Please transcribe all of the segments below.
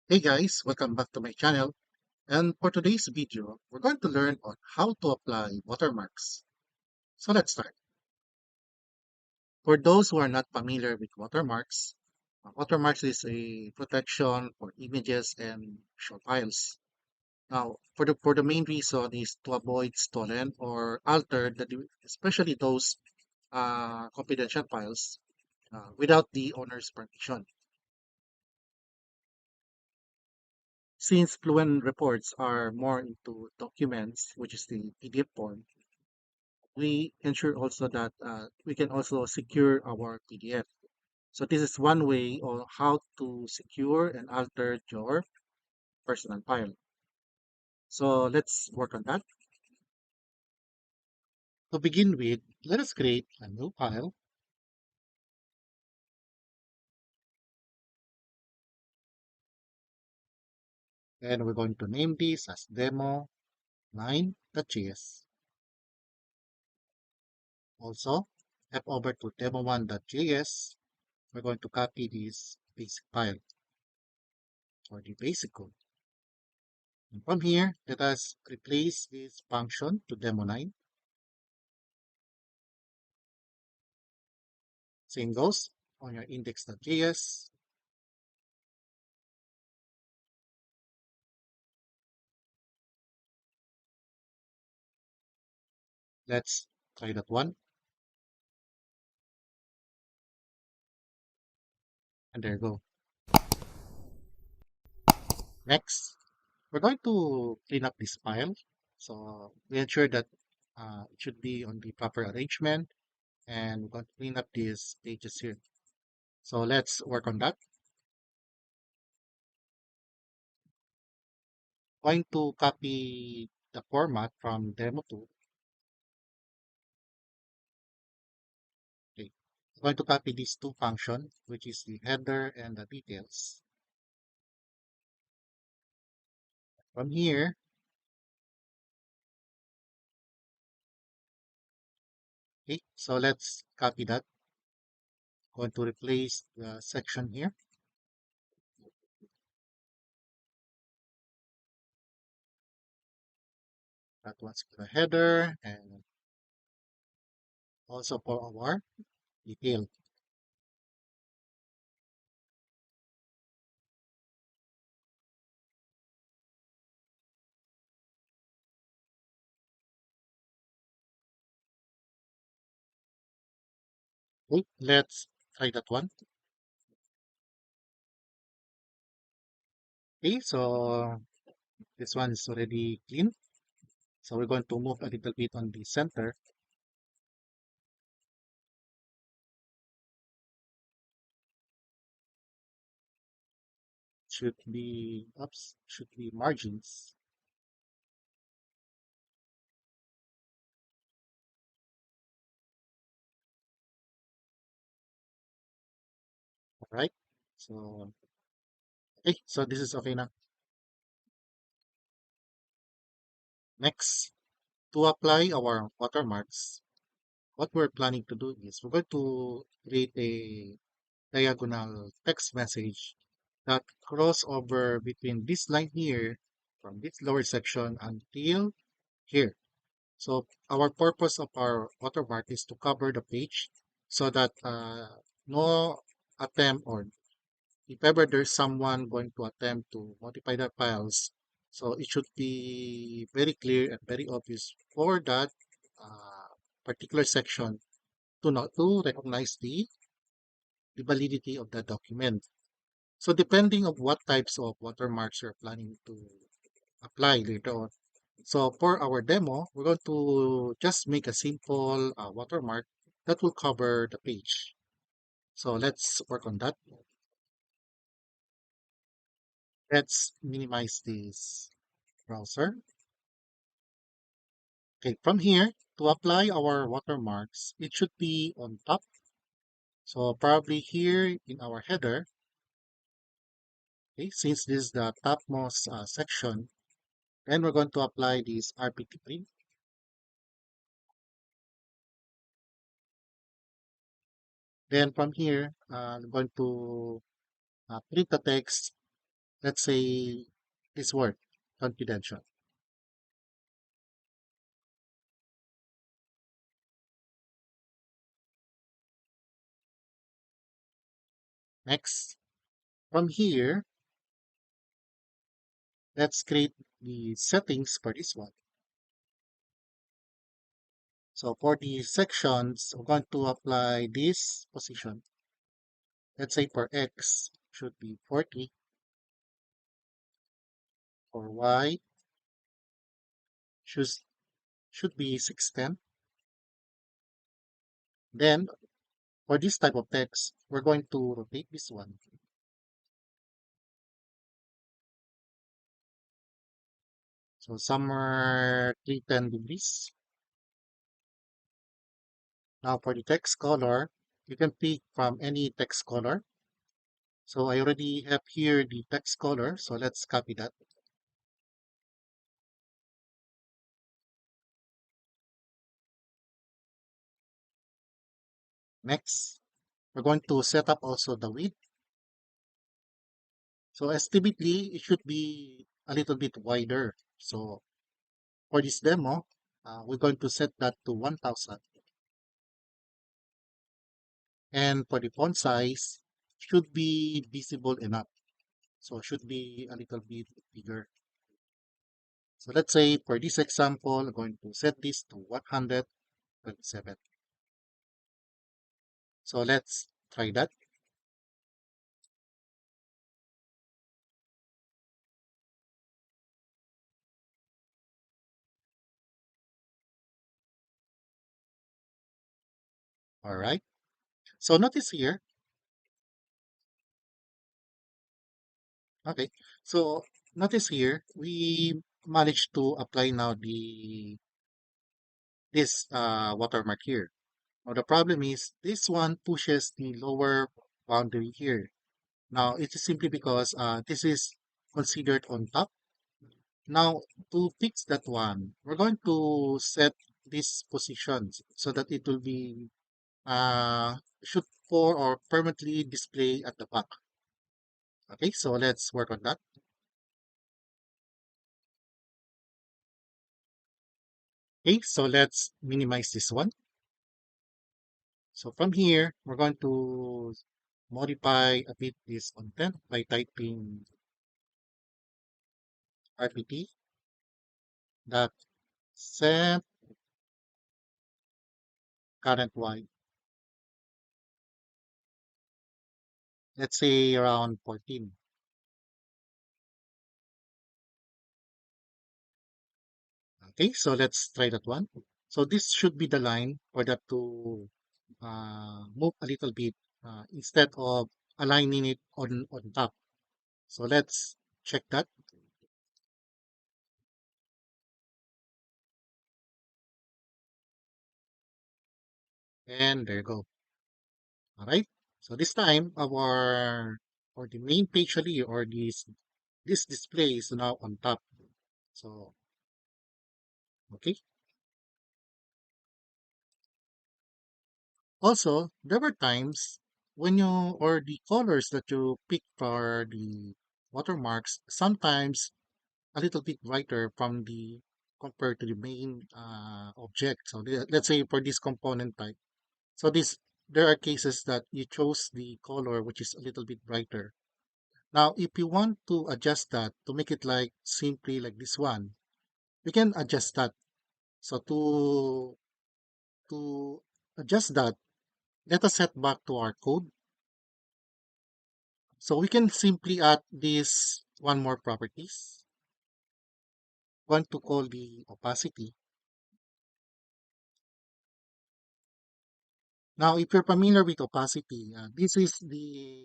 Hey guys, welcome back to my channel. And for today's video, we're going to learn on how to apply watermarks. So let's start. For those who are not familiar with watermarks, watermarks is a protection for images and visual files. Now, for the main reason is to avoid stolen or altered, especially those confidential files without the owner's permission. Since Fluent reports are more into documents, which is the PDF form, we ensure also that we can also secure our PDF. So this is one way on how to secure and alter your personal file. So let's work on that. To begin with, let us create a new file, and we're going to name this as demo9.js. Also, head over to demo1.js. We're going to copy this basic file or the basic code. And from here, let us replace this function to demo9. Same goes on your index.js. Let's try that one. And there you go. Next, we're going to clean up this file. So we ensure that it should be on the proper arrangement. And we're going to clean up these pages here. So let's work on that. Going to copy the format from demo2. Okay. I'm going to copy these two functions, which is the header and the details. From here, okay, so let's copy that. Going to replace the section here. That one's for the header and also for our detail. Okay, let's try that one. Okay, so this one is already clean. So we're going to move a little bit on the center. Should be margins. All right. So okay, so this is okay now. Next, to apply our watermarks, what we're planning to do is we're going to create a diagonal text message that cross over between this line here from this lower section until here. So our purpose of our watermark is to cover the page so that no attempt, or if ever there's someone going to attempt to modify the files, so it should be very clear and very obvious for that uh, particular section to not to recognize the validity of the document. So depending on what types of watermarks you're planning to apply later on. So for our demo, we're going to just make a simple watermark that will cover the page. So let's work on that. Let's minimize this browser. Okay, from here, to apply our watermarks, it should be on top. So probably here in our header, okay, since this is the topmost section, then we're going to apply this RPT print. Then from here, I'm going to print the text let's say this word, confidential. Next, from here, let's create the settings for this one. So for the sections, I'm going to apply this position. Let's say for X should be 40, for Y should, should be 610. Then for this type of text, we're going to rotate this one. So somewhere 310 degrees. Now for the text color, you can pick from any text color. So I already have here the text color. So let's copy that. Next, we're going to set up also the width. So estimately, it should be a little bit wider. So for this demo, we're going to set that to 1000. And for the font size, should be visible enough. So should be a little bit bigger. So let's say for this example, I'm going to set this to 127. So let's try that. All right. So notice here, okay. So notice here, we managed to apply now this watermark here. Now the problem is this one pushes the lower boundary here. Now it is simply because this is considered on top. Now to fix that one, we're going to set these positions so that it will be should for or permanently display at the back. Okay, so let's work on that. Okay, so let's minimize this one. So from here, we're going to modify a bit this content by typing rpt dot set current y. Let's say around 14. Okay, so let's try that one. So this should be the line for that to move a little bit instead of aligning it on top. So let's check that. And there you go. All right. So this time our or the main page ali or this display is now on top. So okay. Also, there were times when you or the colors that you pick for the watermarks sometimes a little bit brighter from the compared to the main object. So let's say for this component type. So this there are cases that you chose the color which is a little bit brighter. Now, if you want to adjust that to make it like simply like this one, we can adjust that. So to adjust that, let us head back to our code. So we can simply add this one more properties. Want to call the opacity. Now, if you're familiar with opacity, this is the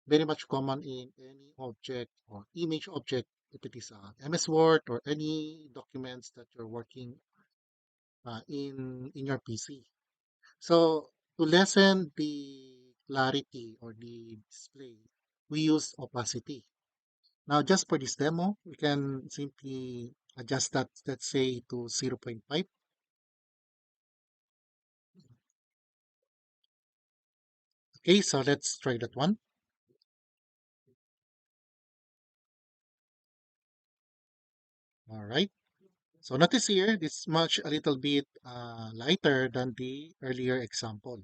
very much common in any object or image object, if it is MS Word or any documents that you're working in your PC. So to lessen the clarity or the display, we use opacity. Now, just for this demo, we can simply adjust that, let's say, to zero point 0.5. Okay, so let's try that one. All right. So notice here, this is much a little bit lighter than the earlier example.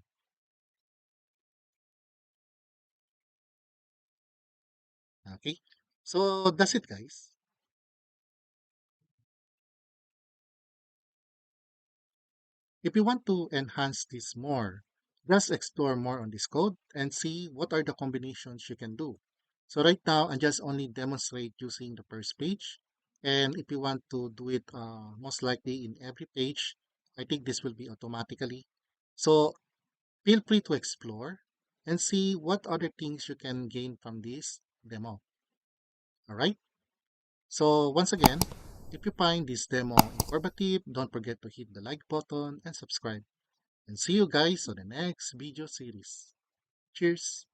Okay. So that's it, guys. If you want to enhance this more, just explore more on this code and see what are the combinations you can do. So right now, I just only demonstrate using the first page. And if you want to do it most likely in every page, I think this will be automatically. So feel free to explore and see what other things you can gain from this demo. All right. So once again, if you find this demo informative, don't forget to hit the like button and subscribe. And see you guys on the next video series. Cheers!